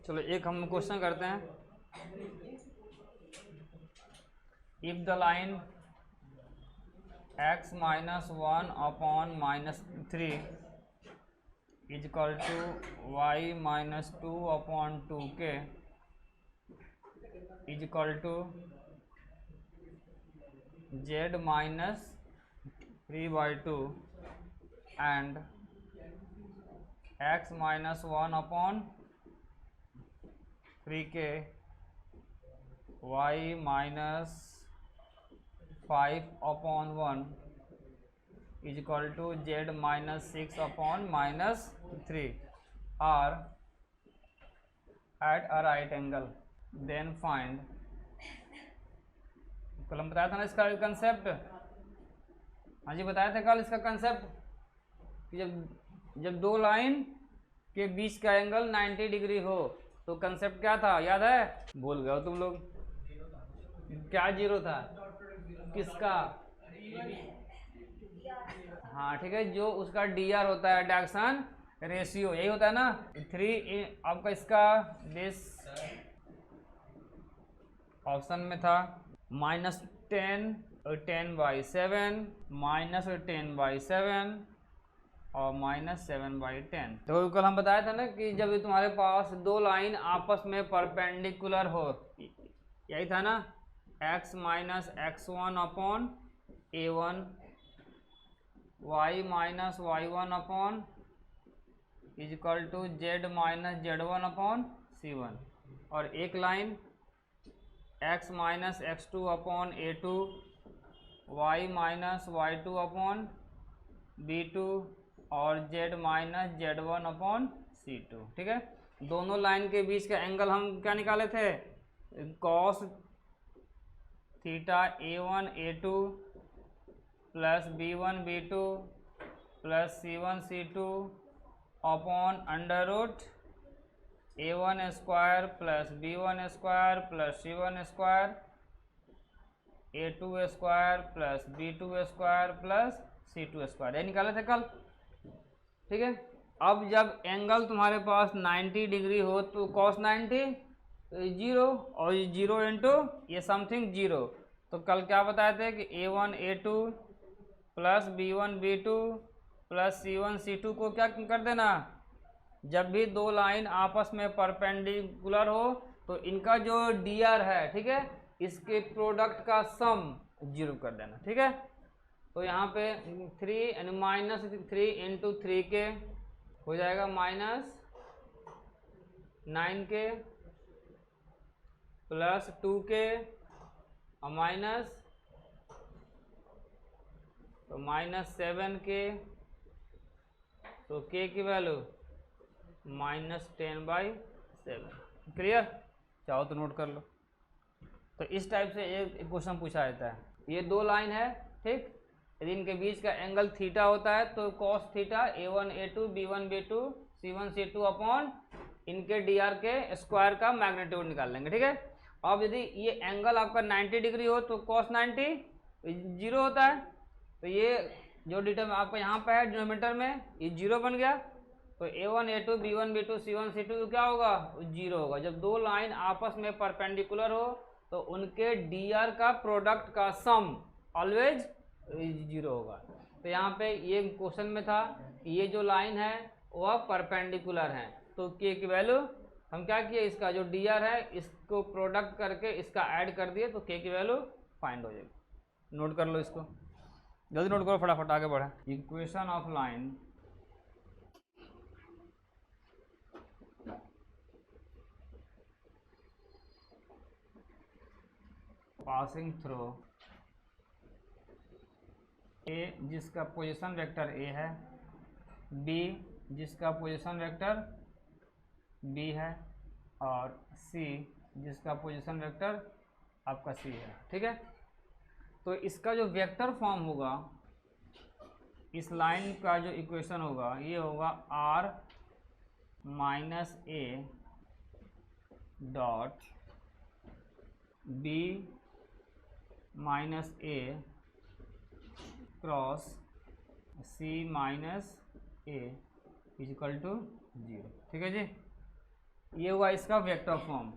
चलो एक हम क्वेश्चन करते हैं। If the line x minus 1/-3 is equal to y minus 2/2k is equal to z minus 3/2 and x minus 1/3k y minus 5/1 is equal to z minus 6/-3 are at a right angle, then find। कल हम बताया था ना इसका concept. हाँ जी, बताया था कल इसका कंसेप्ट कि जब दो लाइन के बीच का एंगल 90 डिग्री हो तो कंसेप्ट क्या था, याद है? भूल गए हो तुम लोग। क्या जीरो था? किसका? हाँ ठीक है, जो उसका डी आर होता है, डायरेक्शन रेशियो, यही होता है ना। 3 आपका इसका बेस ऑप्शन में था -10 और 10/7 -10/7 और -7/10। तो कल हम बताया था ना कि जब तुम्हारे पास दो लाइन आपस में परपेंडिकुलर हो, यही था ना, x minus x1/a1 y minus y1 is equal to z minus z1/c1, और एक line x minus x2/a2 y minus y2/b2 और z माइनस z1/c2। ठीक है, दोनों लाइन के बीच का एंगल हम क्या निकाले थे? cos theta a1 a2 plus b1 b2 plus c1 c2 upon under root a1 square plus b1 square plus c1 square a2 square plus b2 square plus c2 square, ये निकाले थे कल। ठीक है, अब जब एंगल तुम्हारे पास 90 डिग्री हो तो cos 90 0 और 0 इंटू ये समथिंग 0। तो कल क्या बताए थे कि a1 a2 plus b1 b2 plus c1 c2 को क्या कर देना, जब भी दो लाइन आपस में परपेंडिकुलर हो तो इनका जो dr है, ठीक है, इसके प्रोडक्ट का सम 0 कर देना। ठीक है, तो यहाँ पे 3 यानी -3 इंटू 3k हो जाएगा -9k प्लस 2k और माइनस तो -7k, तो k की वैल्यू -10/7। क्लियर? चाहो तो नोट कर लो। तो इस टाइप से एक क्वेश्चन पूछा जाता है। ये दो लाइन है, ठीक, यदि इनके बीच का एंगल थीटा होता है तो cos theta a1 a2 b1 b2 c1 c2 upon इनके dr के स्क्वायर का मैग्नीट्यूड निकाल लेंगे। ठीक है, अब यदि ये एंगल आपका 90 डिग्री हो तो cos 90 0 होता है, तो ये जो डिटर्म आपका यहाँ पे है डिनोमिनेटर में, ये 0 बन गया। तो a1 a2 b1 b2 c1 c2 क्या होगा? 0 होगा। जब दो लाइन आपस में परपेंडिकुलर हो तो उनके dr का प्रोडक्ट का सम ऑलवेज 0 होगा। तो यहाँ पे ये क्वेश्चन में था कि ये जो लाइन है वह परपेंडिकुलर है, तो k की वैल्यू हम क्या किए, इसका जो dr है इसको प्रोडक्ट करके इसका ऐड कर दिए, तो k की वैल्यू फाइंड हो जाएगी। नोट कर लो इसको, जल्दी नोट करो, फटाफट आगे बढ़े। Equation of line passing through a जिसका पोजीशन वेक्टर ए है, बी जिसका पोजीशन वेक्टर बी है, और सी जिसका पोजीशन वेक्टर आपका सी है। ठीक है, तो इसका जो वेक्टर फॉर्म होगा, इस लाइन का जो इक्वेशन होगा, ये होगा r minus a dot b minus a cross c minus a is equal to 0। ठीक है जी, ये हुआ इसका वेक्टर फॉर्म।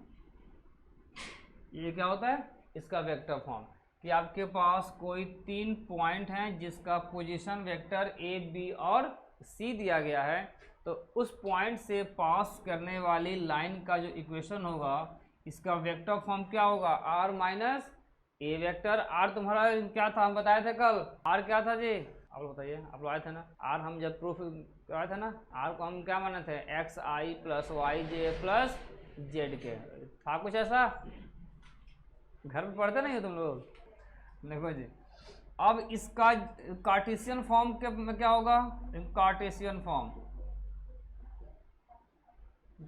ये क्या होता है? इसका वेक्टर फॉर्म कि आपके पास कोई 3 पॉइंट हैं जिसका पोजीशन वेक्टर ए बी और सी दिया गया है, तो उस पॉइंट से पास करने वाली लाइन का जो इक्वेशन होगा इसका वेक्टर फॉर्म क्या होगा? R minus A vector. R तुम्हारा क्या था, हम बताए थे कल? आर क्या था जी? आप लोग बताइए, आप लोग आए थे ना? आर हम जब प्रूफ आए थे ना, आर को हम क्या माने थे? एक्स आई प्लस वाई जे प्लस जेड के। था कुछ ऐसा? घर में पढ़ते नहीं हो तुम लोग? देखो जी, अब इसका कार्टेशियन फॉर्म के में क्या होगा? Cartesian form,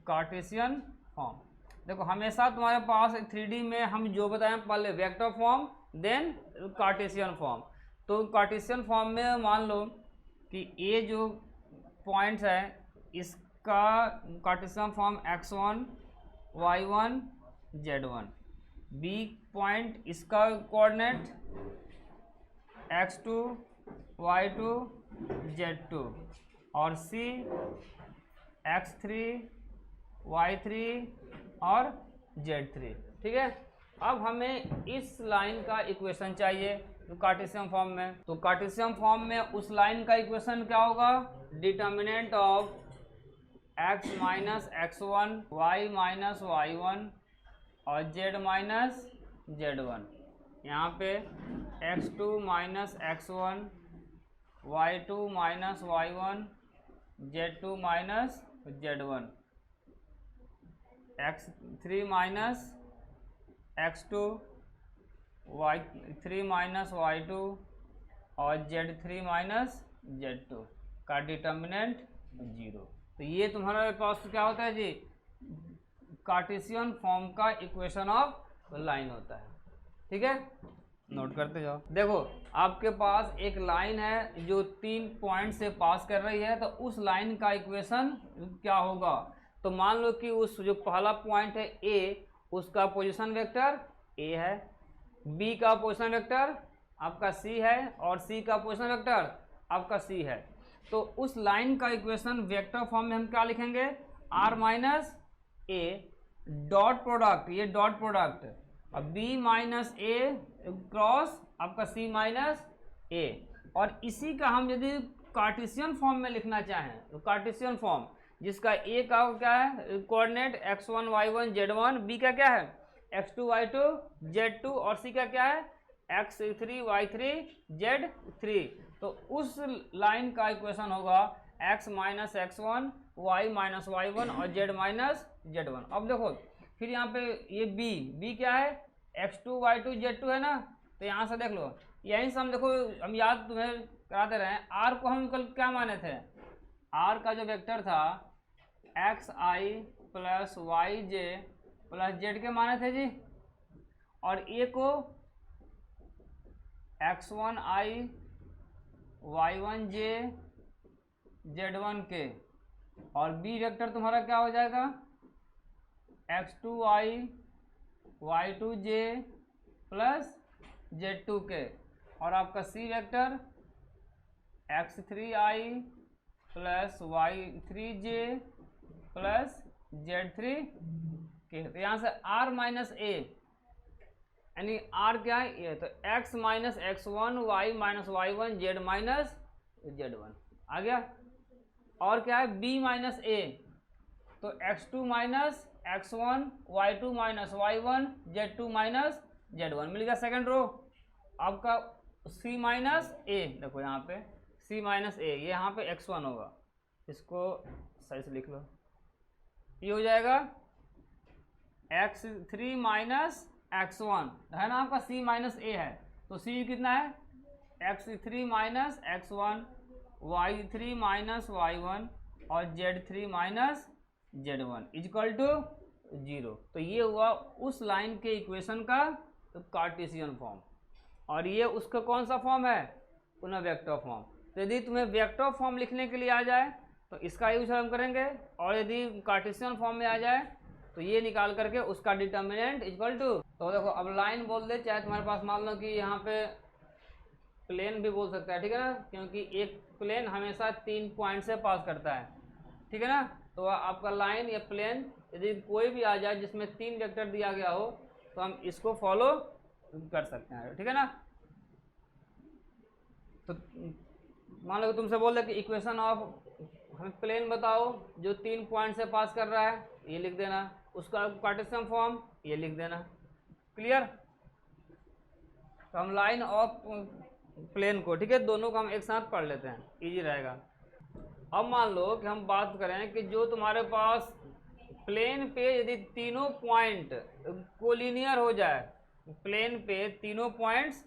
Cartesian form. देखो हमेशा तुम्हारे पास 3D में हम जो बताएं, पहले vector form then Cartesian form. तो कार्टेशियन फॉर्म में मान लो कि ये जो पॉइंट्स है इसका Cartesian form x1 y1 z1, B point इसका कोऑर्डिनेट x2 y2 z2 और सी x3 y3 और z3। ठीक है, अब हमें इस लाइन का इक्वेशन चाहिए तो कार्टेशियन फॉर्म में। तो कार्टेशियन फॉर्म में उस लाइन का इक्वेशन क्या होगा? Determinant of x minus x1 y minus y1 और z माइनस z1। यहाँ पे x2 minus x1 y2 minus y1 z2 minus z1, x3 minus x2 y3 minus y2 और z3 माइनस z2 का determinant 0। तो ये तुम्हारे पास क्या होता है जी? कार्टेशियन फॉर्म का इक्वेशन ऑफ लाइन होता है। ठीक है, नोट करते जाओ। देखो आपके पास एक लाइन है जो 3 पॉइंट से पास कर रही है, तो उस लाइन का इक्वेशन क्या होगा? तो मान लो कि उस जो पहला पॉइंट है ए, उसका पोजीशन वेक्टर ए है, बी का पोजीशन वेक्टर आपका सी है और सी का पोजीशन वेक्टर आपका सी है। तो उस लाइन का इक्वेशन वेक्टर फॉर्म में हम क्या लिखेंगे? R minus A dot product, ये डॉट प्रोडक्ट, और बी माइनस ए क्रॉस आपका सी माइनस ए। और इसी का हम यदि कार्टेशियन फॉर्म में लिखना चाहें तो कार्टेशियन फॉर्म जिसका ए का क्या है? Coordinate x1 y1 z1, B का क्या है? x2 y2 z2 और सी का क्या है? x3 y3 z3। तो उस लाइन का इक्वेशन होगा x minus x1 y minus y1 और z माइनस z1। अब देखो फिर यहाँ पे ये b क्या है? x2 y2 z2 है ना, तो यहाँ से देख लो, यहीं से हम देखो, हम याद तुम्हें कराते रहे, r को हम कल क्या माने थे? r का जो वेक्टर था एक्स आई प्लस वाई जे प्लस जेड के माने थे जी, और ए को x1 आई y1 जे z1 के, और बी वेक्टर तुम्हारा क्या हो जाएगा? x2 आई y2 जे प्लस z2 के, और आपका सी वेक्टर x3 आई प्लस y3 जे प्लस z3 के। तो यहाँ से r माइनस ए यानी r क्या है? ये तो x minus x1 y minus y1 z minus z1 आ गया। और क्या है? b माइनस a, तो x2 minus x1 y2 minus y1 z2 minus z1 मिल गया सेकंड रो। आपका c माइनस a, देखो यहाँ पे c माइनस a, ये यहाँ पे x1 होगा, इसको सही से लिख लो, ये हो जाएगा x3 माइनस x1 है ना, आपका c माइनस a है, तो c कितना है? x3 minus x1 y3 minus y1 और z3 minus z1 equal to 0। तो ये हुआ उस लाइन के इक्वेशन का कार्टेशियन फॉर्म, और ये उसका कौन सा फॉर्म है? पुनः वेक्टर फॉर्म। तो यदि तुम्हें वेक्टर फॉर्म लिखने के लिए आ जाए तो इसका यूज हम करेंगे, और यदि कार्टेशियन फॉर्म में आ जाए तो ये निकाल करके उसका डिटर्मिनेंट इक्वल टू। तो देखो अब लाइन बोल दे, चाहे तुम्हारे पास मान लो कि यहाँ पे प्लेन भी बोल सकता है, ठीक है ना, क्योंकि एक प्लेन हमेशा 3 पॉइंट से पास करता है, ठीक है ना। तो आपका लाइन या प्लेन यदि कोई भी आ जाए जिसमें 3 वेक्टर दिया गया हो तो हम इसको फॉलो कर सकते हैं, ठीक है ना। तो मान लो कि तुमसे बोल दे कि इक्वेशन ऑफ हमें प्लेन बताओ जो 3 पॉइंट से पास कर रहा है, ये लिख देना, उसका कार्टेशियन फॉर्म ये लिख देना। क्लियर। तो हम लाइन ऑफ प्लेन को, ठीक है, दोनों को हम एक साथ पढ़ लेते हैं, इजी रहेगा। अब मान लो कि हम बात करें कि जो तुम्हारे पास प्लेन पे यदि तीनों पॉइंट कोलिनियर हो जाए, प्लेन पे तीनों पॉइंट्स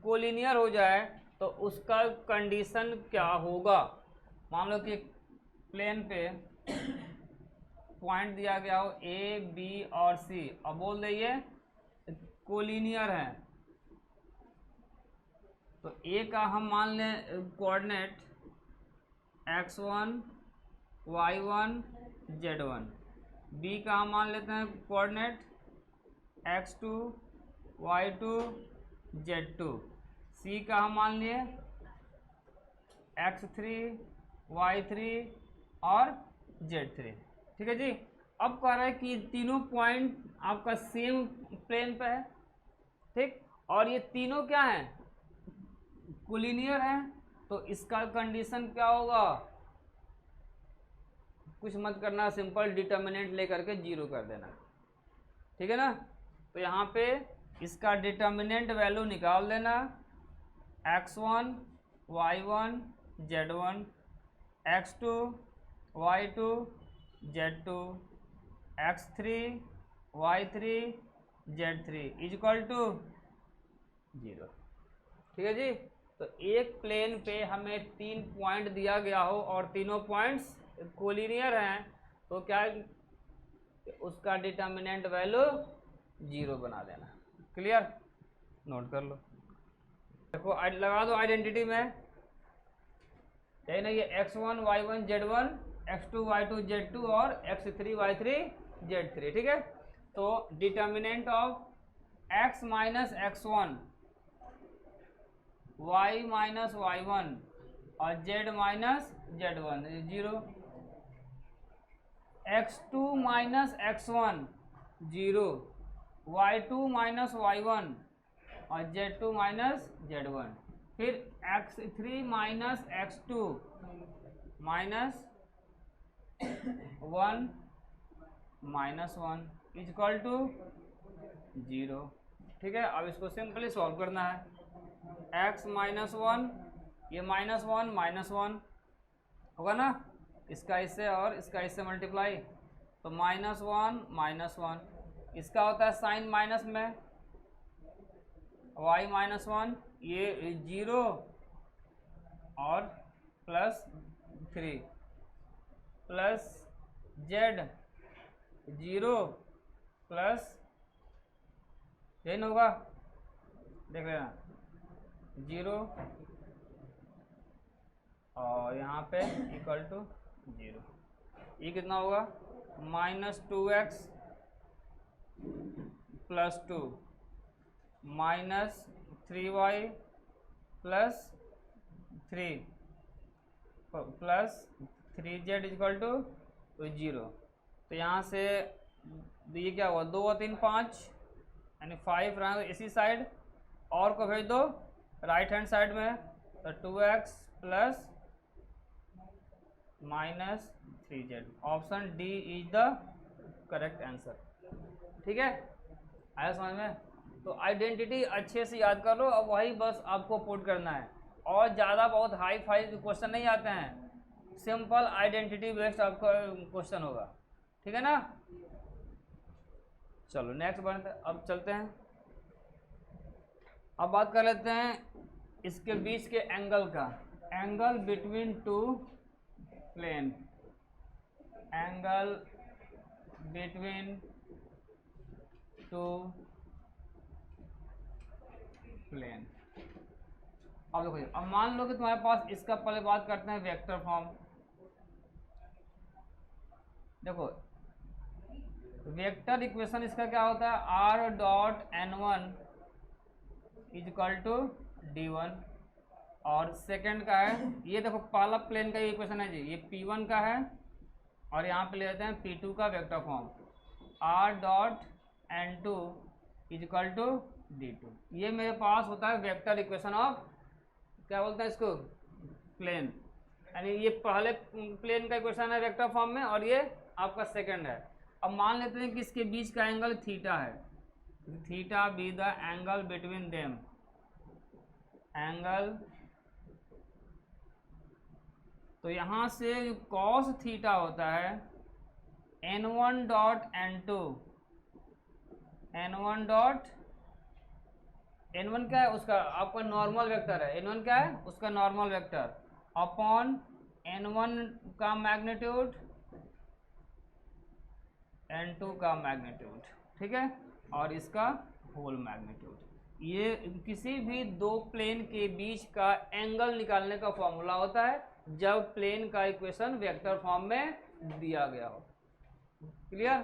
कोलिनियर हो जाए तो उसका कंडीशन क्या होगा। मान लो कि प्लेन पे पॉइंट दिया गया हो ए बी और सी, अब बोल दीजिए कोलिनियर है, तो ए का हम मान लें coordinate x1 y1 z1, B का हम मान लेते हैं कोऑर्डिनेट x2 y2 z2, सी का हम मान लिए x3 y3 और z3, ठीक है जी। अब कह रहा है कि तीनों पॉइंट आपका सेम प्लेन पे है, ठीक, और ये तीनों क्या हैं, कोलिनियर हैं, तो इसका कंडीशन क्या होगा, कुछ मत करना, सिंपल डिटर्मिनेंट लेकर के 0 कर देना, ठीक है ना। तो यहाँ पे इसका डिटर्मिनेंट वैल्यू निकाल देना, x1 y1 z1, x2 y2 z2, x3 y3 z3 equal to 0, ठीक है जी। तो एक प्लेन पे हमें 3 पॉइंट दिया गया हो और तीनों पॉइंट्स कोलिनियर हैं, तो क्या उसका डिटर्मिनेंट वैल्यू 0 बना देना। क्लियर, नोट कर लो। देखो लगा दो आइडेंटिटी में, यही ना, ये x1 y1 z1, x2 y2 z2 और x3 y3 z3, ठीक है। तो determinant of x minus x1 y minus y1 और z minus z1 0, x2 minus x1 0, y2 minus y1 और z2 माइनस z1, फिर x3 minus x2 minus 1 minus 1 equal to 0, ठीक है। अब इसको सिंपली सॉल्व करना है, x माइनस 1, ये माइनस 1 होगा ना, इसका इससे और इसका इससे मल्टीप्लाई, तो -1 इसका होता है साइन माइनस में, y माइनस 1 ये 0 और +3 प्लस z 0 प्लस, यही ना होगा, देख लेना 0 और यहाँ पे इक्वल टू 0, ये कितना होगा -2x plus 2 minus 3y plus 3 plus 3z equal to 0। तो यहाँ से ये क्या हुआ, 2 और 3 5 यानी 5 रहा, इसी साइड और को भेज दो राइट हैंड साइड में, तो 2x plus -3z, option D is the correct answer, ठीक है। आया समझ में। तो आइडेंटिटी अच्छे से याद कर लो, अब वही बस आपको पुट करना है, और ज़्यादा बहुत हाई फाई क्वेश्चन नहीं आते हैं, सिंपल आइडेंटिटी बेस्ड आपका क्वेश्चन होगा, ठीक है ना। चलो नेक्स्ट बनते, अब चलते हैं, अब बात कर लेते हैं इसके बीच के एंगल का, angle between two plane, angle between two plane. अब देखो, अब मान लो कि तुम्हारे पास इसका, पहले बात करते हैं वेक्टर फॉर्म। देखो वेक्टर इक्वेशन इसका क्या होता है, r dot n1 equal to d1, और सेकंड का है, ये देखो पहला प्लेन का इक्वेशन है जी, ये p1 का है और यहाँ पे ले लेते हैं P2 का vector form R dot N2 equal to D2। ये मेरे पास होता है वेक्टर इक्वेशन ऑफ, क्या बोलते हैं इसको, प्लेन, यानी ये पहले प्लेन का इक्वेशन है वेक्टर फॉर्म में और ये आपका सेकंड है। अब मान लेते हैं कि इसके बीच का एंगल थीटा है, theta be the angle between them, angle, तो यहाँ से कॉस थीटा होता है N1 dot N2, N1 dot, N1 क्या है उसका, आपका नॉर्मल वेक्टर है, N1 क्या है उसका नॉर्मल वेक्टर, अपॉन N1 का मैग्नीट्यूड, N2 का मैग्नीट्यूड, ठीक है, और इसका होल मैग्नीट्यूड। ये किसी भी दो प्लेन के बीच का एंगल निकालने का फॉर्मूला होता है जब प्लेन का इक्वेशन वेक्टर फॉर्म में दिया गया हो। क्लियर?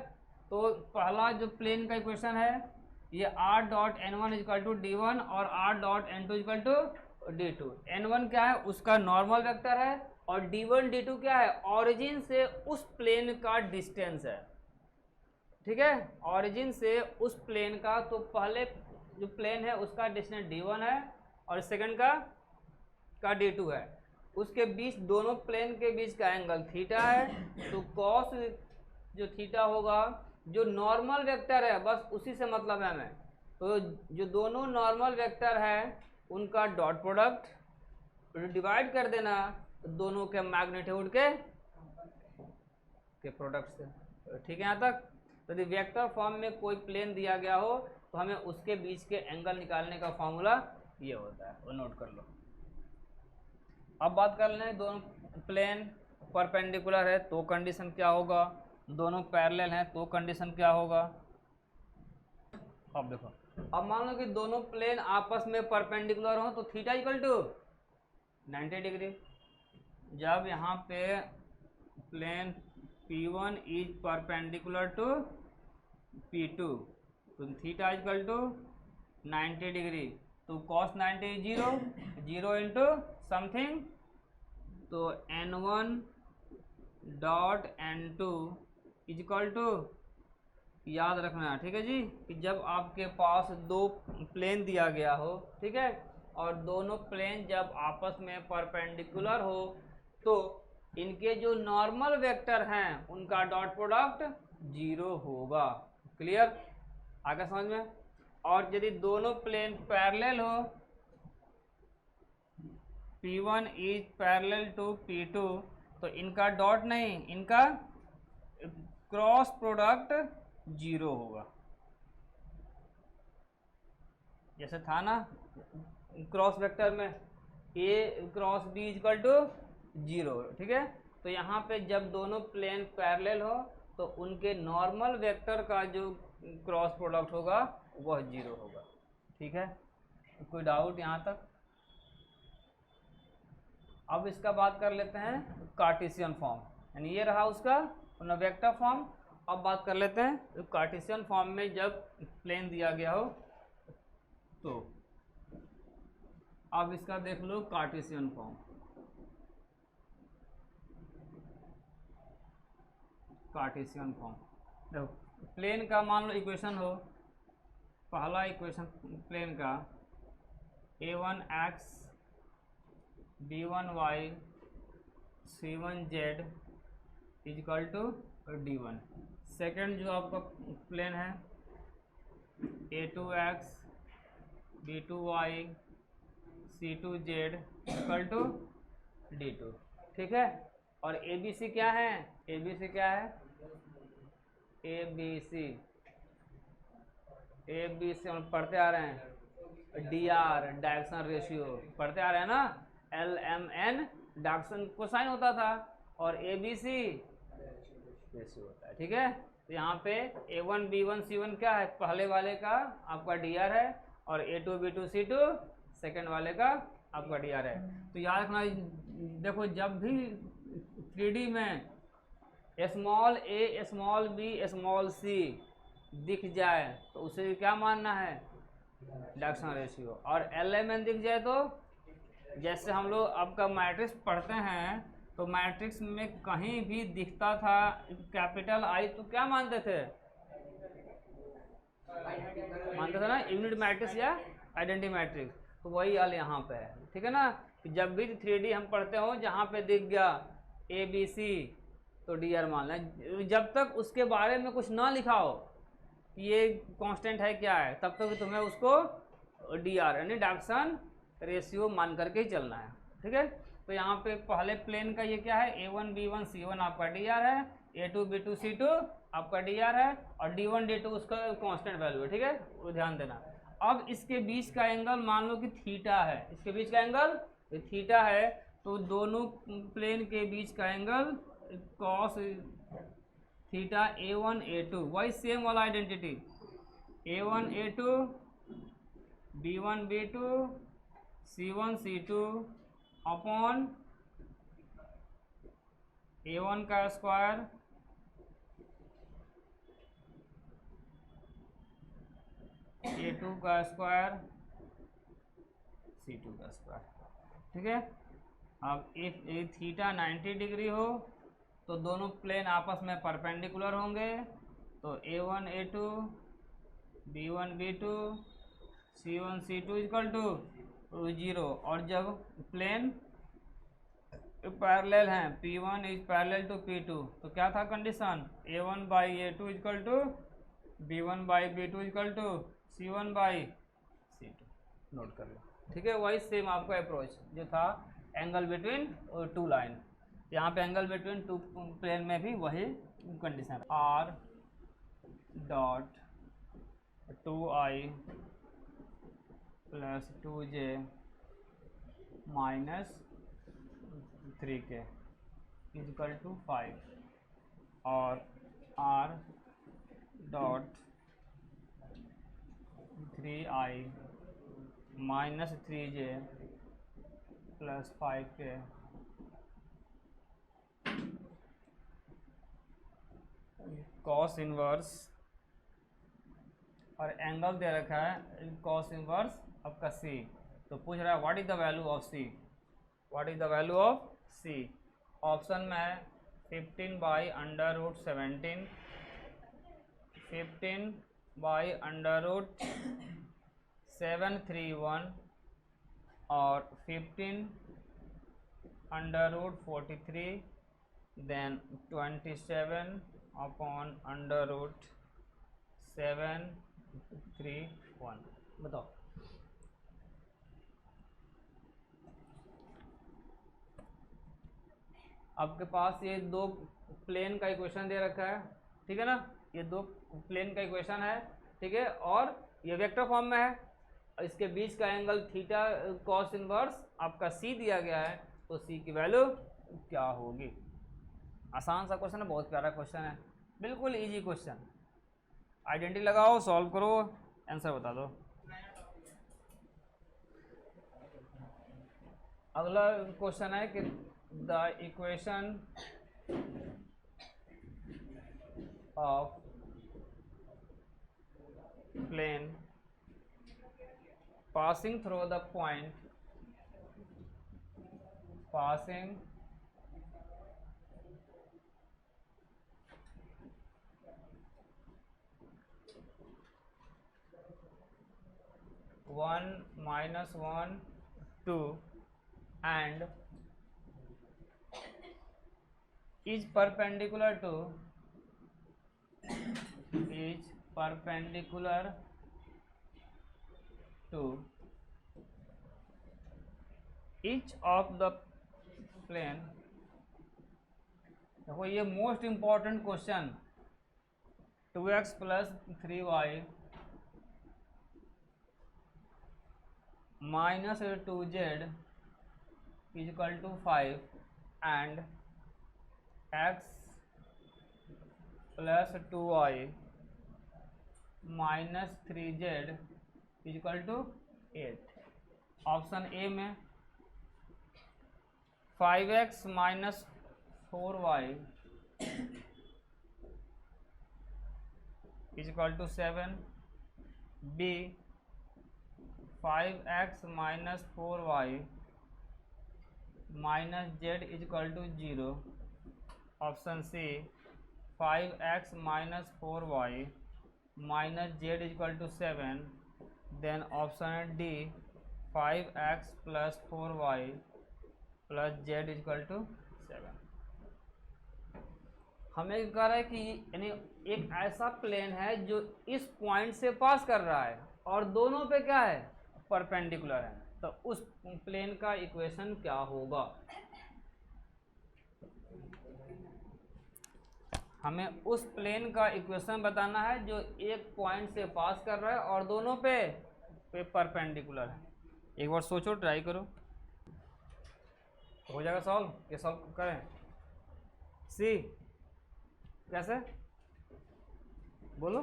तो पहला जो प्लेन का इक्वेशन है ये R dot N1 equal to D1 और R dot N2 equal to D2। N1 क्या है उसका नॉर्मल वेक्टर है और D1 D2 क्या है ऑरिजिन से उस प्लेन का डिस्टेंस है, ठीक है, ऑरिजिन से उस प्लेन का, तो पहले जो प्लेन है उसका डिस्टेंस D1 है और सेकंड का D2 है, उसके बीच दोनों प्लेन के बीच का एंगल थीटा है, तो कॉस जो थीटा होगा जो नॉर्मल वेक्टर है बस उसी से मतलब है हमें, तो जो दोनों नॉर्मल वेक्टर है उनका डॉट प्रोडक्ट डिवाइड कर देना दोनों के मैग्नीट्यूड के प्रोडक्ट से, ठीक है यहाँ तक। तो यदि वेक्टर फॉर्म में कोई प्लेन दिया गया हो तो हमें उसके बीच के एंगल निकालने का फॉर्मूला ये होता है, वो नोट कर लो। अब बात कर लें, दोनों प्लेन परपेंडिकुलर है तो कंडीशन क्या होगा, दोनों पैरेलल हैं तो कंडीशन क्या होगा। अब देखो, अब मान लो कि दोनों प्लेन आपस में परपेंडिकुलर हो तो थीटा इक्वल टू 90 डिग्री। जब यहाँ पे plane P1 is perpendicular to P2 तो थीटा इक्वल टू 90 डिग्री, तो cos 90 zero, zero into something, तो N1 dot N2 equal to, याद रखना ठीक है जी, कि जब आपके पास दो प्लेन दिया गया हो, ठीक है, और दोनों प्लेन जब आपस में परपेंडिकुलर हो तो इनके जो नॉर्मल वेक्टर हैं उनका डॉट प्रोडक्ट जीरो होगा। क्लियर? आगे समझ में। और यदि दोनों प्लेन पैरेलल हो, P1 is parallel to P2, तो इनका डॉट नहीं, इनका क्रॉस प्रोडक्ट जीरो होगा। जैसे था ना क्रॉस वेक्टर में A cross B equal to zero, ठीक है, तो यहाँ पे जब दोनों प्लेन पैरेलल हो तो उनके नॉर्मल वेक्टर का जो क्रॉस प्रोडक्ट होगा वह जीरो होगा। ठीक है, कोई डाउट यहाँ तक? अब इसका बात कर लेते हैं कार्टेशियन फॉर्म, यानी ये रहा उसका वेक्टर फॉर्म। अब बात कर लेते हैं कार्टेशियन फॉर्म में जब प्लेन दिया गया हो तो। अब इसका देख लो कार्टेशियन फॉर्म। कार्टेशियन फॉर्म देखो, प्लेन का मान लो इक्वेशन हो, पहला इक्वेशन प्लेन का a1x b1y c1z equal to d1। Second जो आपका प्लेन है a2x b2y c2z equal to d2। ठीक है, और ABC क्या है? ABC क्या है? ABC हम पढ़ते आ रहे हैं, DR डायरेक्शन रेशियो पढ़ते आ रहे हैं ना, LMN डायरेक्शन कोसाइन होता था और ABC रेशियो होता है। ठीक है, तो यहाँ पे A1 B1 C1 क्या है? पहले वाले का आपका DR है और A2 B2 C2 सेकेंड वाले का आपका DR है। तो याद रखना, देखो जब भी 3D में small a small b small c दिख जाए तो उसे क्या मानना है? Direction ratio. और LMN दिख जाए तो, जैसे हम लोग आपका मैट्रिक्स पढ़ते हैं तो मैट्रिक्स में कहीं भी दिखता था कैपिटल आई तो क्या मानते थे ना यूनिट मैट्रिक्स या आइडेंटिटी मैट्रिक्स। तो वही हाल यहाँ पे है, ठीक है ना। जब भी 3D हम पढ़ते हो जहाँ पे दिख गया ABC तो DR मान लें, जब तक उसके बारे में कुछ ना लिखा हो ये कांस्टेंट है क्या है, तब तक तुम्हें उसको DR यानी डायरेक्शन रेशियो मान करके ही चलना है, ठीक है। तो यहाँ पे पहले प्लेन का ये क्या है, A1 B1 C1 आपका DR है, A2 B2 C2 आपका DR है, और D1 D2 उसका कांस्टेंट वैल्यू है, ठीक है, वो ध्यान देना। अब इसके बीच का एंगल मान लो कि थीटा है, इसके बीच का एंगल थीटा है, तो दोनों प्लेन के बीच का angle cos theta A1 A2, वही सेम वाला identity A1 A2 B1 B2 C1 C2 upon A1 का स्क्वायर A2 का स्क्वायर C2 का स्क्वायर, ठीक है। अब इफ थीटा 90 डिग्री हो तो दोनों प्लेन आपस में परपेंडिकुलर होंगे, तो A1 A2 B1 B2 C1 C2 equal to 0। और जब प्लेन पैरेलल हैं P1 is parallel to P2 तो क्या था condition, A1 by A2 equal to B1 by B2 equal to C1 by C2, note कर लो, ठीक है। वही सेम आपका अप्रोच जो था एंगल बिटवीन टू लाइन, यहाँ पे एंगल बिटवीन टू प्लेन में भी वही condition, R dot 2I plus 2J minus 3K equal to 5 और R dot 3I minus 3J plus 5K cos inverse, और एंगल दे रखा है कॉस इनवर्स आपका C। तो पूछ रहा है what is the value of C, what is the value of C। Option में है 15 by under root 17, 15 by under root 731 और 15 under root 43, then 27 upon under root 731। बताओ आपके पास ये दो प्लेन का इक्वेशन दे रखा है, ठीक है ना, ये दो प्लेन का इक्वेशन है, ठीक है, और ये वेक्टर फॉर्म में है, इसके बीच का एंगल थीटा कॉस इनवर्स आपका C दिया गया है, तो C की वैल्यू क्या होगी। आसान सा क्वेश्चन है, बहुत प्यारा क्वेश्चन है, बिल्कुल इजी क्वेश्चन। आइडेंटिटी लगाओ, सॉल्व करो, आंसर बता दो। अगला क्वेश्चन है कि the equation of plane passing through the point passing (1 minus 1 2) and is perpendicular to each of the plane। देखो ये most important question, 2x plus 3y minus 2z equal to 5 and x plus 2y minus 3z equal to 8। Option A में 5x minus 4y equal to 7, B 5x minus 4y minus z is equal to 0। Option C 5x minus 4y minus z is equal to 7। Then option D 5x plus 4y plus z is equal to 7। हमें कह रहा है कि यानी एक ऐसा plane है जो इस पॉइंट से पास कर रहा है और दोनों पे क्या है, परपेंडिकुलर है। तो उस प्लेन का इक्वेशन क्या होगा, हमें उस प्लेन का इक्वेशन बताना है जो एक पॉइंट से पास कर रहा है और दोनों पे परपेंडिकुलर है। एक बार सोचो, ट्राई करो, हो जाएगा सॉल्व। ये सॉल्व करें। सी कैसे बोलो।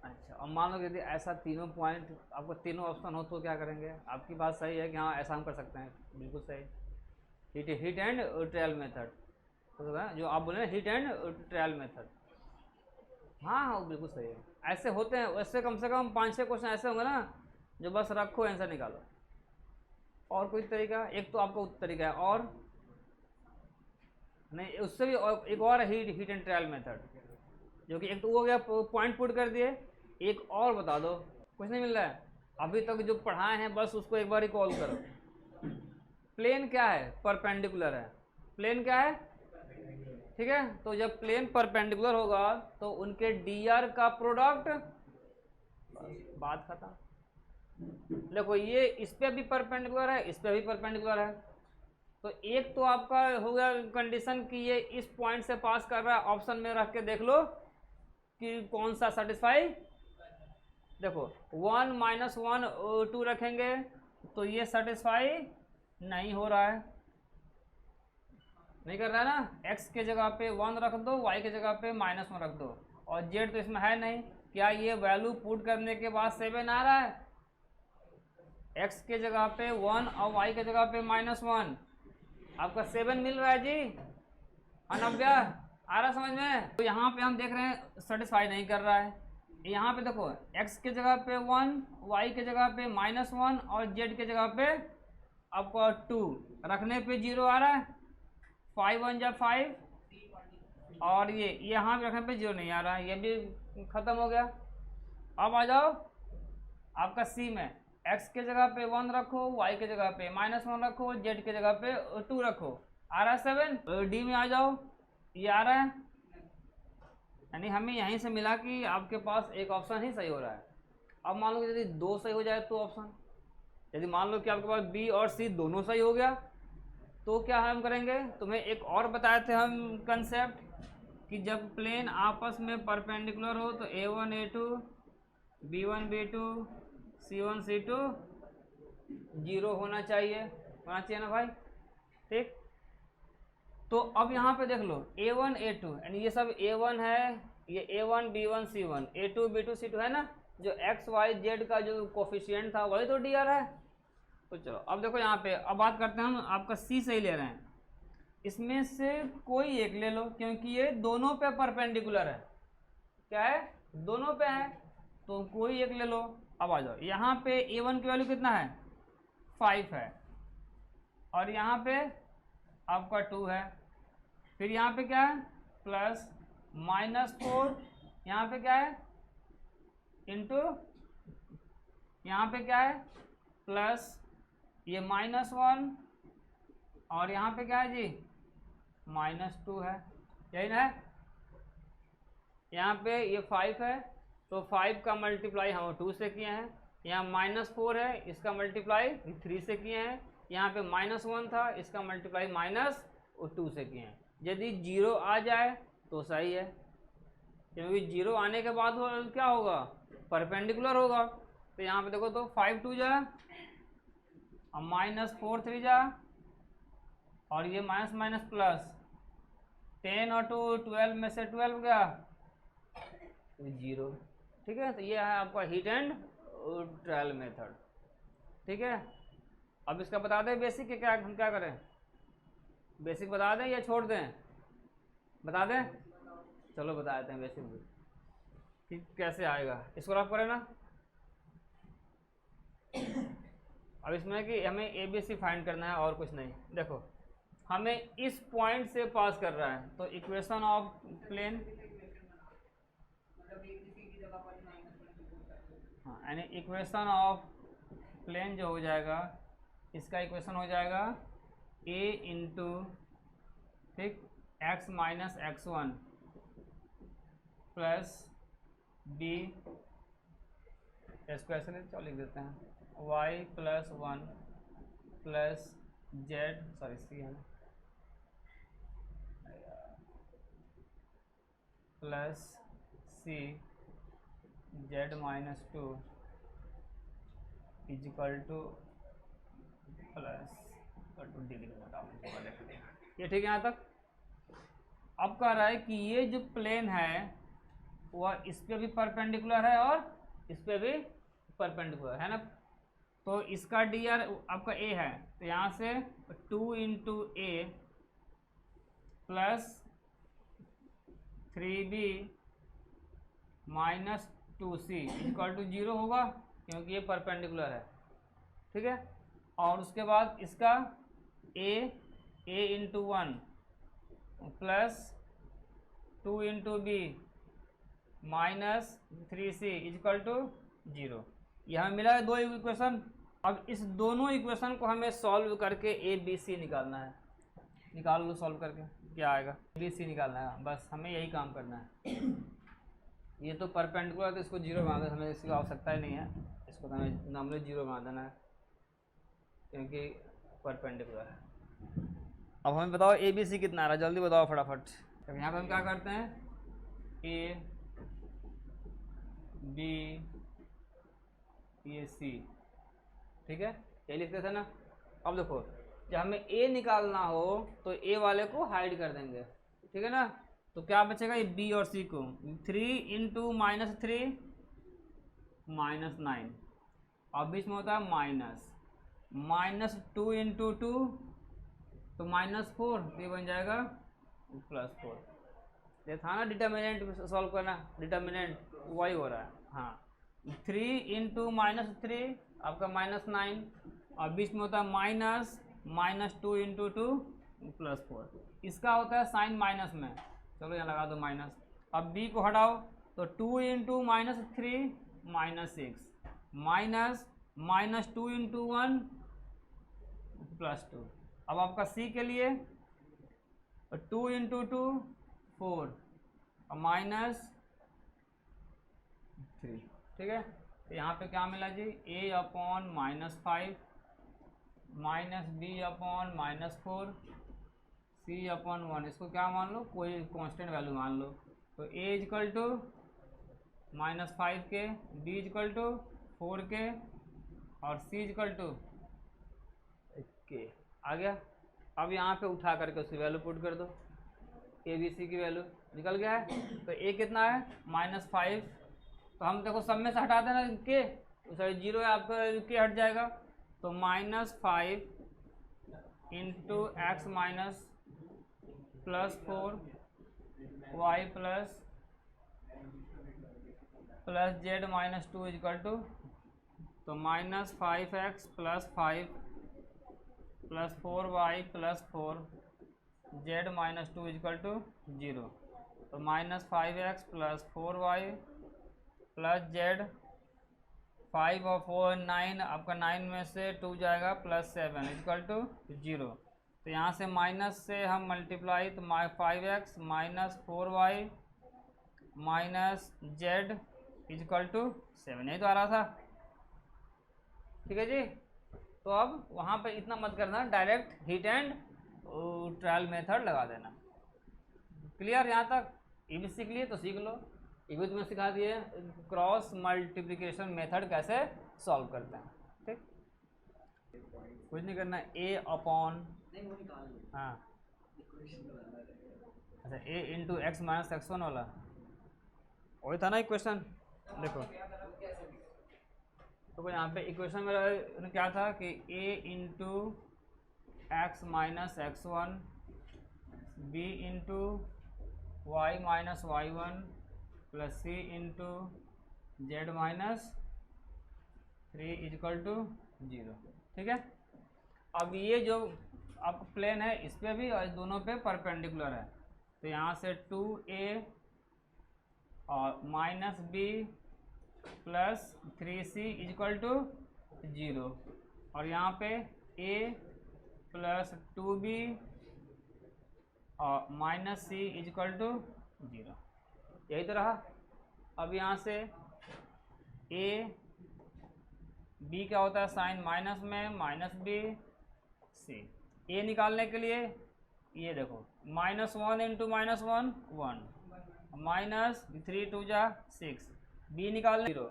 अच्छा, और मान लो यदि ऐसा तीनों पॉइंट आपको तीनों ऑप्शन हो तो क्या करेंगे। आपकी बात सही है कि हाँ ऐसा हम कर सकते हैं, बिल्कुल सही। हिट एंड ट्रायल मेथड, तो जो आप बोले ना हिट एंड ट्रायल मेथड, हाँ हाँ बिल्कुल सही है। ऐसे होते हैं, वैसे कम से कम 5-6 क्वेश्चन ऐसे होंगे ना जो बस रखो आंसर निकालो। और कोई तरीका, एक तो आपका तरीका है और नहीं, उससे भी एक और हिट एंड ट्रायल मेथड, जो कि एक तो वो हो गया पॉइंट पुट कर दिए। एक और बता दो, कुछ नहीं मिल रहा है अभी तक जो पढ़ाए हैं, बस उसको एक बार रिकॉल करो। प्लेन क्या है, परपेंडिकुलर है। प्लेन क्या है, ठीक है। तो जब प्लेन परपेंडिकुलर होगा तो उनके डी का प्रोडक्ट, बात खत्म। देखो ये इस पे भी परपेंडिकुलर है, इस पे भी परपेंडिकुलर है। तो एक तो आपका हो गया कंडीशन कि ये इस पॉइंट से पास कर रहा है। ऑप्शन में रख के देख लो कि कौन सा सेटिस्फाई। देखो 1 माइनस 1 2 रखेंगे तो ये सेटिस्फाई नहीं हो रहा है, नहीं कर रहा है ना। x के जगह पे 1 रख दो, y के जगह पे -1 रख दो, और z तो इसमें है नहीं। क्या ये वैल्यू पुट करने के बाद 7 आ रहा है। x के जगह पे 1 और y के जगह पे -1, आपका 7 मिल रहा है जी। अनव्या आ रहा समझ में। तो यहाँ पे हम देख रहे हैं सेटिस्फाई नहीं कर रहा है। यहाँ पे देखो x के जगह पे 1, y के जगह पे -1 और z के जगह पे आपका 2 रखने पे 0 आ रहा है। 5 1 जा 5, और ये यहाँ पे रखने पे 0 नहीं आ रहा है, ये भी खत्म हो गया। अब आ जाओ आपका सी में, x के जगह पे 1 रखो, y के जगह पे -1 रखो, z के जगह पे 2 रखो, आ रहा है 7। डी में आ जाओ, ये आ रहा है। यानी हमें यहीं से मिला कि आपके पास एक ऑप्शन ही सही हो रहा है। अब मान लो यदि 2 सही हो जाए तो ऑप्शन, यदि मान लो कि आपके पास बी और सी दोनों सही हो गया तो क्या हम करेंगे। तुम्हें एक और बताए थे हम कंसेप्ट कि जब प्लेन आपस में परपेंडिकुलर हो तो A1 A2 B1 B2 C1 C2 0 होना चाहिए ना भाई, ठीक। तो अब यहाँ पे देख लो A1 A2 यानी ये सब A1 है, ये A1 B1 C1 A2 B2 C2 है ना। जो x y z का जो कोफिशिएंट था वही तो डी आर है। तो चलो अब देखो यहाँ पे, अब बात करते हैं हम आपका सी सही ले रहे हैं। इसमें से कोई एक ले लो क्योंकि ये दोनों पे परपेंडिकुलर है। क्या है, दोनों पे है, तो कोई एक ले लो। अब आ जाओ यहाँ पे A1 की वैल्यू कितना है, 5 है, और यहाँ पे आपका 2 है। फिर यहाँ पे क्या है, प्लस -4, यहाँ पे क्या है इंटू, यहाँ पे क्या है प्लस ये -1, और यहाँ पे क्या है जी -2 है, यही ना है। यहाँ पे ये 5 है तो 5 का मल्टीप्लाई हम 2 से किए हैं। यहाँ -4 है, इसका मल्टीप्लाई 3 से किए हैं। यहाँ पे -1 था, इसका मल्टीप्लाई -2 से किए हैं। यदि 0 आ जाए तो सही है, क्योंकि 0 आने के बाद वो क्या होगा, परपेंडिकुलर होगा। तो यहाँ पे देखो तो 5 2 जा और -4 3 जा, और ये माइनस माइनस प्लस 10 और 2 12 में से 12 गया 0, ठीक है। तो ये है आपका हिट एंड ट्रायल मेथड, ठीक है। अब इसका बता दें बेसिक के, क्या हम क्या करें, बेसिक बता दें या छोड़ दें, बता दें, चलो बता देते हैं बेसिक भी कि कैसे आएगा। इसको रफ करें ना, अब इसमें कि हमें ए बी सी फाइंड करना है और कुछ नहीं। देखो हमें इस पॉइंट से पास कर रहा है, तो इक्वेशन ऑफ प्लेन, हाँ यानी इक्वेशन ऑफ प्लेन जो हो जाएगा, इसका इक्वेशन हो जाएगा a इंटू, ठीक, x minus x1 plus B, इसको ऐसे लिख देते हैं, y plus 1 plus Z, sorry C है, plus C Z minus 2 equal to plus D लिखना, ये ठीक है यहाँ तक। अब कह रहा है कि ये जो प्लेन है वह इस पे भी परपेंडिकुलर है और इस पे भी परपेंडिकुलर है ना, तो इसका डी आर आपका ए है, तो यहाँ से 2 into a plus 3b minus 2c equal to 0 होगा, क्योंकि ये परपेंडिकुलर है, ठीक है। और उसके बाद इसका a into 1 plus 2 into b minus 3c equal to 0। यह हमें मिला है दो इक्वेशन। अब इस दोनों इक्वेशन को हमें सॉल्व करके ए बी सी निकालना है। निकाल लो सॉल्व करके, क्या आएगा, बी सी निकालना है, बस हमें यही काम करना है। ये तो परपेंडिकुलर, तो इसको 0 बना देना, हमें इसकी आवश्यकता ही नहीं है, इसको तो हमें नॉर्मली 0 बना देना है क्योंकि परपेंडिकुलर है। अब हमें बताओ ए बी सी कितना आ रहा है, जल्दी बताओ फटाफट। तो यहाँ पर हम क्या करते हैं, ए बी ये सी, ठीक है, ये लिखते थे ना। अब देखो जब हमें ए निकालना हो तो ए वाले को हाइड कर देंगे, ठीक है ना, तो क्या बचेगा, ये बी और सी को 3 इंटू माइनस 3 माइनस 9, और बीच में होता है माइनस 2 इंटू 2 तो माइनस 4, ये बन जाएगा प्लस 4। ये था ना डिटर्मिनेंट सॉल्व करना, डिटर्मिनेंट वही हो रहा है, हाँ। 3 इंटू माइनस 3 आपका माइनस 9, और बीच में होता है माइनस 2 इंटू 2 प्लस 4। इसका होता है साइन माइनस में, चलो यहाँ लगा दो माइनस। अब b को हटाओ तो 2 into minus 3 minus 6 minus 2 into 1 plus 2। अब आपका c के लिए 2 इंटू 2 4 और माइनस 3, ठीक है। तो यहाँ पे क्या मिला जी, a upon minus 5 minus b upon minus 4 c upon 1, इसको क्या मान लो, कोई कांस्टेंट वैल्यू मान लो। तो a इजकल टू माइनस 5 के, b इजकल टू 4 के, और c इजकल टू के, आ गया। अब यहाँ पे उठा करके उसकी वैल्यू पुट कर दो, ए बी सी की वैल्यू निकल गया है। तो a कितना है, माइनस 5, तो हम देखो सब में से हटा देना के, तो सॉरी 0 है आपका, के हट जाएगा, तो minus 5 into x minus plus 4 Y plus Z minus 2 equal to, तो minus 5x plus 5 plus 4y plus 4 Z minus 2 equal to 0। तो minus 5x plus 4y plus Z, 5 और 4 9, आपका 9 में से 2 जाएगा प्लस 7 इजकल टू 0। तो यहाँ से माइनस से हम मल्टीप्लाई, तो 5x minus 4y minus z is equal to 7, यही तो आ रहा था, ठीक है जी। तो अब वहाँ पे इतना मत करना, direct heat and trial method लगा देना। क्लियर यहाँ तक, ये भी सीख लिए तो सीख लो, ये भी तुम्हें सिखा दिए क्रॉस मल्टीप्लिकेशन मेथड कैसे सॉल्व करते हैं, ठीक। कुछ नहीं करना, a अपॉन, हाँ अच्छा, a into x minus x1 वाला वही था ना इक्वेशन। देखो तो यहाँ पे इक्वेशन में क्या था कि a into x minus x1 b into y minus y1 plus c into z minus 3 is equal to 0, ठीक है। अब ये जो आपका प्लेन है इस पे भी और दोनों पे परपेंडिकुलर है, तो यहाँ से 2a और -b plus 3c equal to 0, और यहाँ पे a प्लस 2b और -c इक्वल टू 0, यही तो रहा। अब यहाँ से a b क्या होता है साइन माइनस में -b c, a निकालने के लिए ये देखो -1 इंटू -1 1, -3 2 जा 6, b निकालने 0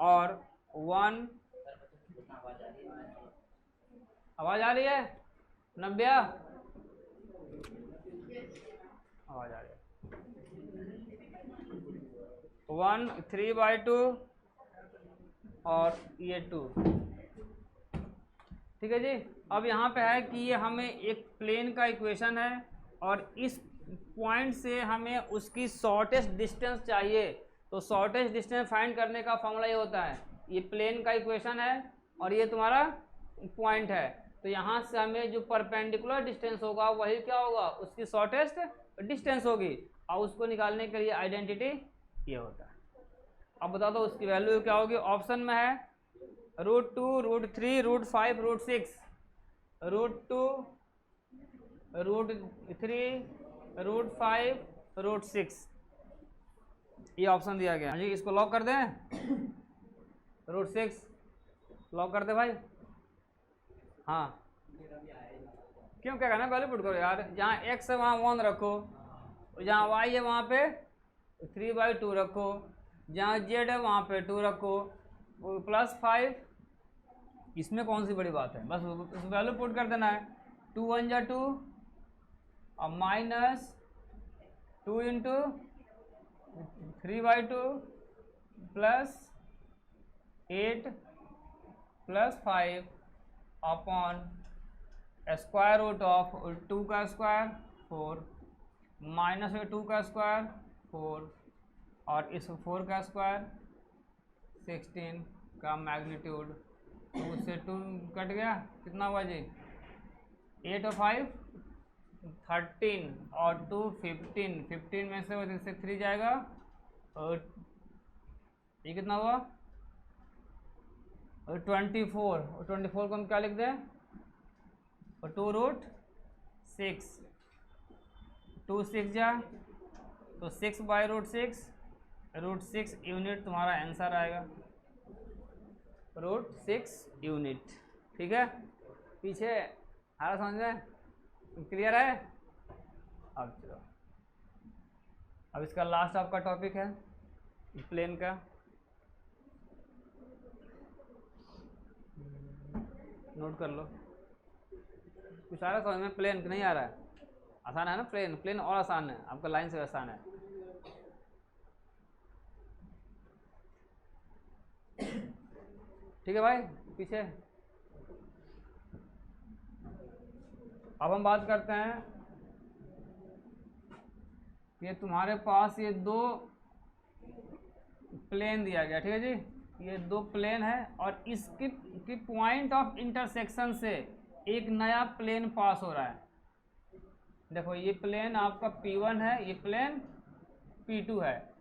और 1। आवाज आ रही है नव्या? आवाज आ रही है। 1 3/2 और ये 2, ठीक है जी। अब यहाँ पे है कि ये हमें एक प्लेन का इक्वेशन है और इस पॉइंट से हमें उसकी शॉर्टेस्ट डिस्टेंस चाहिए, तो शॉर्टेस्ट डिस्टेंस फाइंड करने का फॉर्मूला ये होता है, ये प्लेन का इक्वेशन है और ये तुम्हारा पॉइंट है, तो यहाँ से हमें जो परपेंडिकुलर डिस्टेंस होगा वही क्या होगा, उसकी शॉर्टेस्ट डिस्टेंस होगी, और उसको निकालने के लिए आइडेंटिटी ये होता है। अब बता दो उसकी वैल्यू क्या होगी। ऑप्शन में है √2, √3, √5, √6, √2, √3, √5, √6, ये ऑप्शन दिया गया जी। इसको लॉक कर दें, √6 लॉक कर दे भाई। हाँ क्यों, क्या कहना, वैल्यू पुट करो यार, जहाँ x है वहाँ 1 रखो, जहाँ y है वहाँ पे 3/2 रखो, जहाँ z है वहाँ पे 2 रखो, +5, इसमें कौन सी बड़ी बात है, बस उस वैल्यू पुट कर देना है। 2 1 जा 2 और -2 into 3/2 plus 8 plus 5 upon square root of 2 का स्क्वायर 4 माइनस 2 का स्क्वायर 4 और इस 4 का स्क्वायर 16 का मैग्नीट्यूड, 2 से 2 कट गया, कितना हुआ जी, 8 और 5 13 और 2 15, 15 में से 3 जाएगा और ये कितना हुआ, और 24, और 24 को हम क्या लिख दें, और 2√6, 2 6 जा तो 6/√6, √6 यूनिट तुम्हारा आंसर आएगा, √6 यूनिट। ठीक है, पीछे हारा समझ में क्लियर है। अब चलो, अब इसका लास्ट आपका टॉपिक है प्लेन का, नोट कर लो। कुछ आ रहा है समझ में, प्लेन नहीं आ रहा है, आसान है ना, प्लेन और आसान है, आपका लाइन से आसान है। ठीक है भाई, पीछे अब हम बात करते हैं, ये तुम्हारे पास ये 2 प्लेन दिया गया, ठीक है जी, ये 2 प्लेन है और इसकी पॉइंट ऑफ इंटरसेक्शन से एक नया प्लेन पास हो रहा है। देखो ये प्लेन आपका P1 है, ये प्लेन P2 है,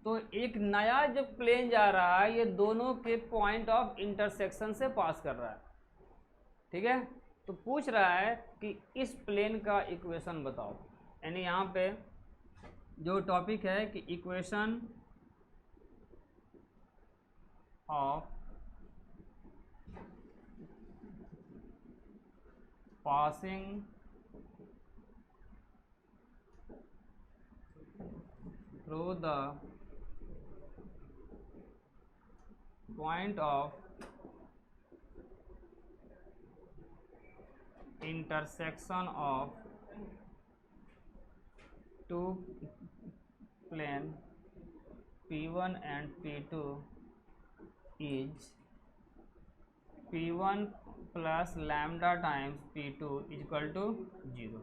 तो एक नया जो प्लेन जा रहा है ये दोनों के पॉइंट ऑफ इंटरसेक्शन से पास कर रहा है। ठीक है, तो पूछ रहा है कि इस प्लेन का इक्वेशन बताओ, यानी यहाँ पे जो टॉपिक है कि equation of passing through the point of intersection of two plane P1 and P2 is P1 plus lambda times P2 equal to 0।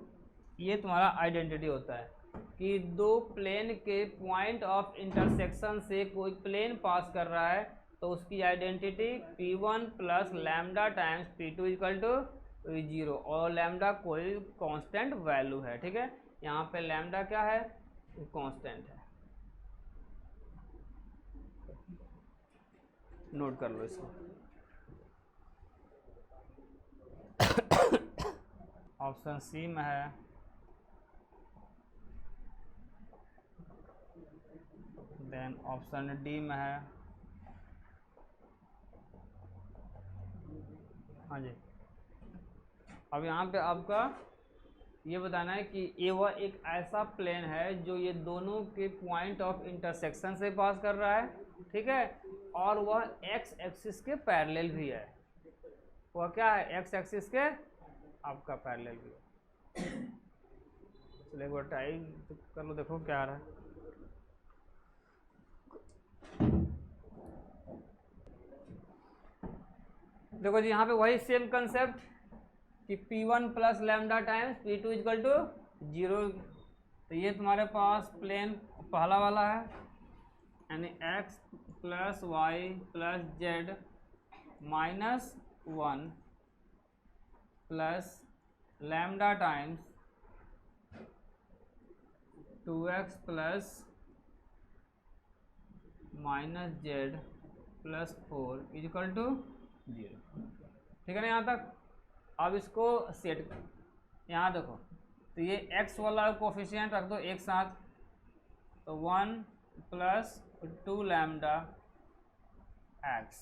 ये तुम्हारा आइडेंटिटी होता है कि 2 प्लेन के पॉइंट ऑफ इंटरसेक्शन से कोई प्लेन पास कर रहा है तो उसकी identity P1 plus lambda times P2 equal to 0, और लैम्डा कोई कांस्टेंट वैल्यू है, ठीक है। यहाँ पे लैम्डा क्या है, कांस्टेंट है, नोट कर लो इसको। ऑप्शन सी में है देन ऑप्शन डी में है। हाँ जी, अब यहाँ पे आपका ये बताना है कि ये वह एक ऐसा प्लेन है जो ये दोनों के पॉइंट ऑफ इंटरसेक्शन से पास कर रहा है, ठीक है, और वह एक्स एक्सिस के पैरेलल भी है। वह क्या है, एक्स एक्सिस के आपका पैरेलल भी है। चलो एक बार ट्राई कर लो, देखो क्या आ रहा है। देखो जी, यहाँ पे वही सेम कंसेप्ट कि P1 plus lambda times P2 equal to 0। तो ये तुम्हारे पास प्लेन पहला वाला है, यानी x plus y plus Z minus 1 plus lambda times 2x plus minus z plus 4 equal to 0, ठीक है ना यहाँ तक। अब इसको सेट कर, यहाँ देखो, तो ये x वाला कोफिशिएंट रख दो एक साथ, तो 1 प्लस 2 लैम्डा x,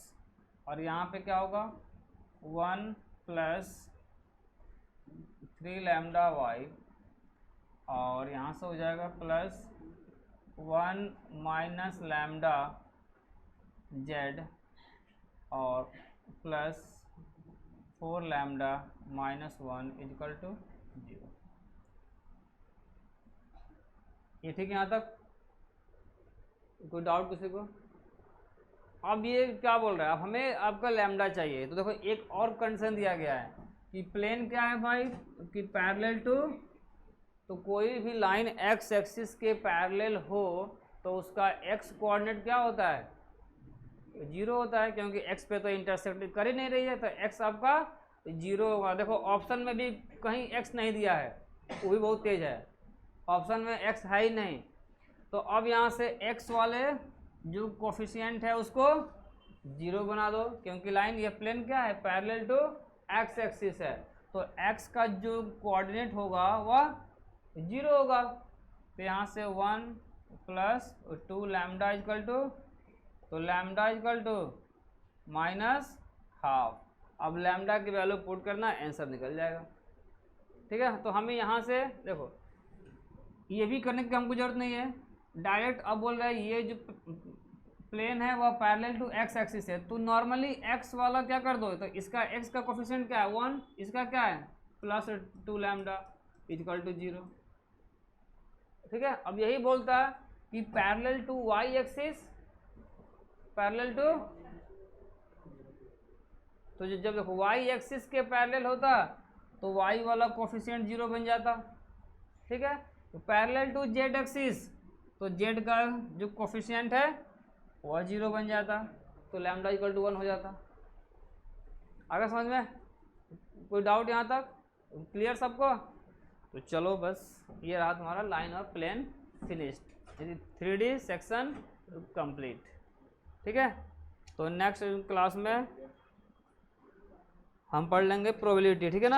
और यहाँ पे क्या होगा 1 प्लस 3 लैम्डा y, और यहाँ से हो जाएगा प्लस 1 माइनस लैम्डा z और plus 4 lambda minus 1 equal to 0। ये ठीक है यहाँ तक, कोई डाउट किसी को? अब ये क्या बोल रहा है, अब हमें आपका लैम्डा चाहिए, तो देखो एक और कंडीशन दिया गया है कि प्लेन क्या है भाई, कि पैरेलल टू, तो कोई भी लाइन एक्स एक्सिस के पैरेलल हो तो उसका एक्स कोऑर्डिनेट क्या होता है, 0 होता है, क्योंकि एक्स पे तो इंटरसेक्ट कर ही नहीं रही है, तो एक्स आपका 0 होगा। देखो ऑप्शन में भी कहीं एक्स नहीं दिया है, वो भी बहुत तेज है, ऑप्शन में एक्स है ही नहीं। तो अब यहाँ से एक्स वाले जो कोफिशिएंट है उसको 0 बना दो, क्योंकि लाइन ये प्लेन क्या है, पैरेलल टू एक्स एक्सिस है, तो एक्स का जो कोऑर्डिनेट होगा वह 0 होगा। तो यहाँ से 1 प्लस 2 लैम्डा इक्वल टू, तो lambda equal to minus half. अब लैम्डा की वैल्यू पुट करना, आंसर निकल जाएगा, ठीक है। तो हमें यहाँ से देखो ये भी करने की हमको जरूरत नहीं है, डायरेक्ट अब बोल रहा है ये जो प्लेन है वह पैरेलल टू एक्स एक्सिस है, तो नॉर्मली एक्स वाला क्या कर दो, तो इसका एक्स का कोफिशिएंट क्या है 1, इसका क्या है प्लस 2 लैम्डा इक्वल टू 0, ठीक है। अब यही बोलता है कि parallel to y axis, parallel to, तो जब देखो वाई एक्सिस के पैरेलल होता तो वाई वाला कोफिशिएंट 0 बन जाता, ठीक है। तो पैरेलल टू जेड एक्सिस, तो जेड का जो कोफिशिएंट है वह 0 बन जाता, तो लैम्डा इक्वल टू 1 हो जाता। आगे समझ में कोई डाउट यहाँ तक, क्लियर सबको? तो चलो बस ये रहा तुम्हारा लाइन और plane finished, 3D section complete, ठीक है। तो नेक्स्ट क्लास में हम पढ़ लेंगे प्रोबेबिलिटी, ठीक है ना।